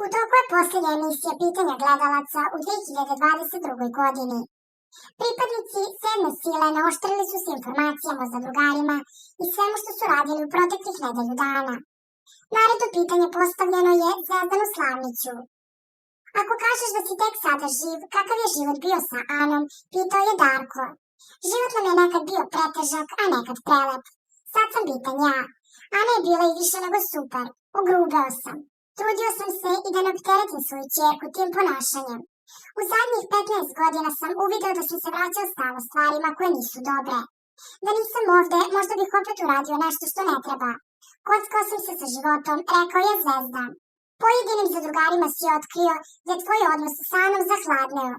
U toku je posljednja emisija pitanja gledalaca u 2022. godini. Pripadnici sedme sile naoštrili su se informacijama o zadrugarima i svemu što su radili u proteklih nedelju dana. Naredno pitanje postavljeno je Zvezdanu Slavniću. Ako kažeš da si tek sada živ, kakav je život bio sa Anom, pitao je Darko. Život nam je nekad bio pretežak, a nekad prelep. Sad sam bitan ja. Ana je bila i više nego super. Ogrubeo sam. Trudio sam se i da ne opteretim svoju ćerku tim ponašanjem. U zadnjih 15 godina sam uvideo da sam se vraćao stalno stvarima koje nisu dobre. Da nisam ovde, možda bih opet uradio nešto što ne treba. Kockao sam se sa životom, rekao je Zvezdan. Pojedinim zadrugarima si otkrio da je tvoj odnos sa Anom zahladneo.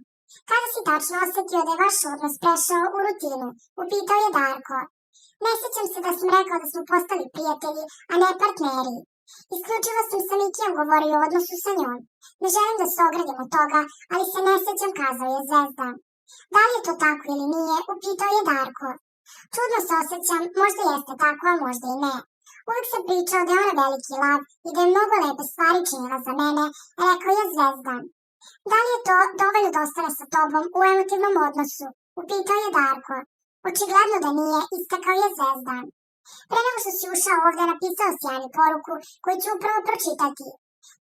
Kada si tačno osetio da je vaš odnos prešao u rutinu, upitao je Darko. Ne sjećam se da sam rekao da smo postali prijatelji, a ne partneri. Isključivo sam sa Mikijem govorio o odnosu sa njom. Ne želim da se ogradim od toga, ali se ne sjećam, kazao je Zvezdan. Da li je to tako ili nije, upitao je Darko. Čudno se osjećam, možda jeste tako, a možda i ne. Uvijek sam pričao da je ona veliki lav i da je mnogo lepe stvari činila za mene, rekao je Zvezdan. Da li je to dovoljno da ostane sa tobom u emotivnom odnosu, upitao je Darko. Očigledno da nije, istakao je Zvezdan. Pre nego što si ušao ovdje, napisao si Ani poruku koju ću upravo pročitati.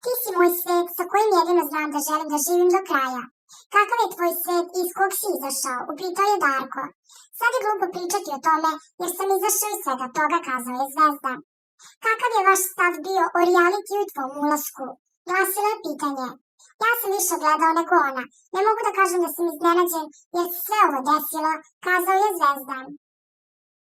Ti si moj svet sa kojim jedino znam da želim da živim do kraja. Kakav je tvoj svet i iz kog si izašao, upitao je Darko. Sad je glupo pričati o tome jer sam izašao iz svega toga, kazao je Zvezdan. Kakav je vaš stav bio o realitiju i tvom ulasku? Glasilo je pitanje. Ja sam više gledao nego ona. Ne mogu da kažem da sam iznenađen jer se sve ovo desilo, kazao je Zvezdan.